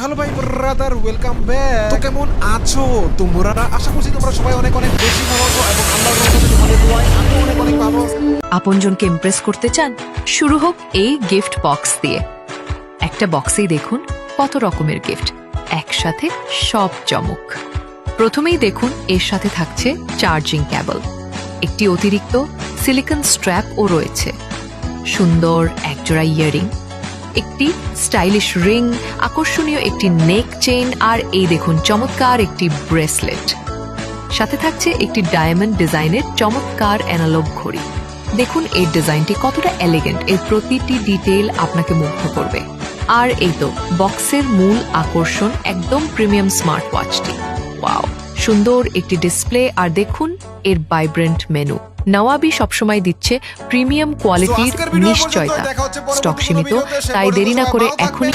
Hello ভাই brother, welcome back. তো কেমন আছো তোমরা? আশা করছি তোমরা সবাই অনেক অনেক বেশি ভালো আছো এবং আল্লাহর রহমতে তোমাদের দোয়ায় আমি অনেক অনেক ভালো আছি। আপনজনকে ইমপ্রেস করতে চান? শুরু হোক এই গিফট বক্স দিয়ে। একটা বক্সেই দেখুন কত রকমের গিফট, একসাথে সব চমক। প্রথমেই দেখুন এর সাথে থাকছে চার্জিং কেবল, একটি অতিরিক্ত সিলিকন স্ট্র্যাপও রয়েছে, সুন্দর একজোড়া ইয়ারিং, একটি স্টাইলিশ রিং, আকর্ষণীয় একটি নেক চেইন, আর এই দেখুন চমৎকার একটি ব্রেসলেট। সাথে থাকছে একটি ডায়মন্ড ডিজাইনের চমৎকার অ্যানালগ ঘড়ি। দেখুন এর ডিজাইনটি কতটা এলিগেন্ট, এর প্রতিটি ডিটেইল আপনাকে মুগ্ধ করবে। আর এই তো বক্সের মূল আকর্ষণ, একদম প্রিমিয়াম স্মার্ট ওয়াচটি। ওয়াও, সুন্দর একটি ডিসপ্লে, আর দেখুন এর ভাইব্রেন্ট মেনু। নওয়াবি সবসময় দিচ্ছে প্রিমিয়াম কোয়ালিটির নিশ্চয়তা। স্টক সীমিত, তাই দেরি না করে এখনই